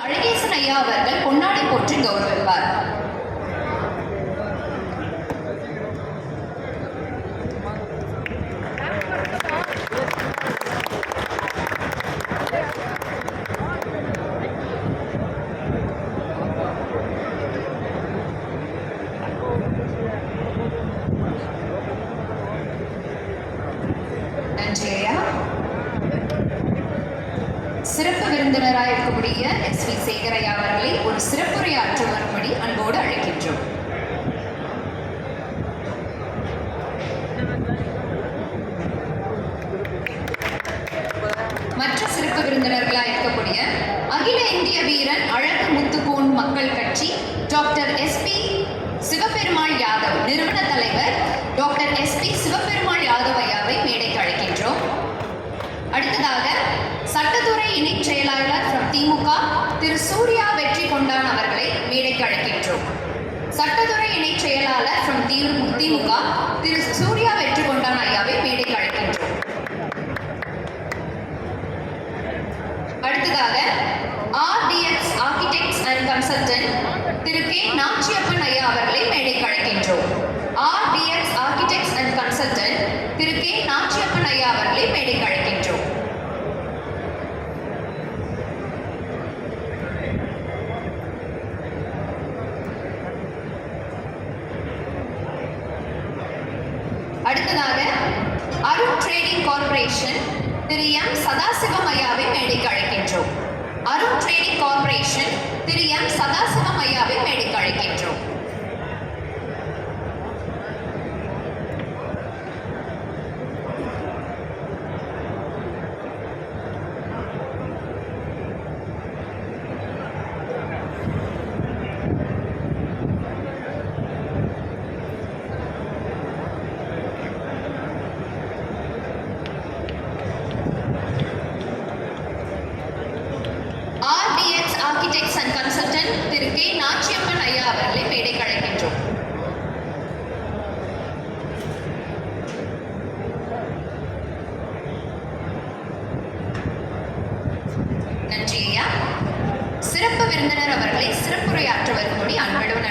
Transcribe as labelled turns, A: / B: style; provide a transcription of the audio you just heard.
A: அழகேசன் ஐயா அவர்கள் பொன்னாடை போற்றி கௌரவிப்பார். நன்றி ஐயா. சிறப்பு விருந்தினராக இருக்கக்கூடிய SV சேகர் ஐயா அவர்களை ஒரு சிறப்புரையாற்ற வரும்படி அன்போடு அழைக்கின்றோம். மற்ற சிறப்பு விருந்தினர்களாக இருக்கக்கூடிய அகில இந்திய வீரன் அழகு முத்துக்கோன் மக்கள் கட்சி டாக்டர் SP சிவபெருமாள் யாதவ் நிறுவன தலைவர் டாக்டர் SP சிவபெருமாள் யாதவ் ஐயாவை மேடைக்கு அழைக்கின்றோம். அடுத்ததாக சட்டத்துறை இணைச் செயலாளர் திமுக திரு சூர்யா வெற்றி கொண்டான் அவர்களை மேடைக்கு அழைக்கின்றோம். சட்டத்துறை இணைச் செயலாளர் திமுக திரு சூர்யா வெற்றி கொண்டான் ஐயாவை மேடைக்கு அழைக்கின்றோம். அடுத்ததாக RDX ஆர்கிடெக்ட்ஸ் அண்ட் கன்சல்டன்ட் திரு K நாச்சியப்பன் ஐயா அவர்களை மேடைக்கு அழைக்கின்றோம். RDX ஆர்கிடெக்ட்ஸ் அண்ட் கன்சல்டன்ட் திரு K நாச்சியப்பன் ஐயா அவர்களை மேடைக்கு அழைக்கின்றோம். அடுத்ததாக அருண் ட்ரேடிங் கார்ப்பரேஷன் திரு M சதாசிவம் ஐயாவை மேடைக்கு அழைக்கின்றோம். அருண் ட்ரேடிங் கார்ப்பரேஷன் திரு M சதாசிவம் ஐயாவை மேடைக்கு அழைக்கின்றோம். RDX ஆர்கிடெக்ட்ஸ் அண்ட் கன்சல்டன்ட் திரு K நாச்சியப்பன் ஐயா அவர்களை மேடைக்கு அழைக்கின்றோம். நன்றி ஐயா. சிறப்பு விருந்தினர் அவர்களை சிறப்புரையாற்ற வரும்படி அன்புடன்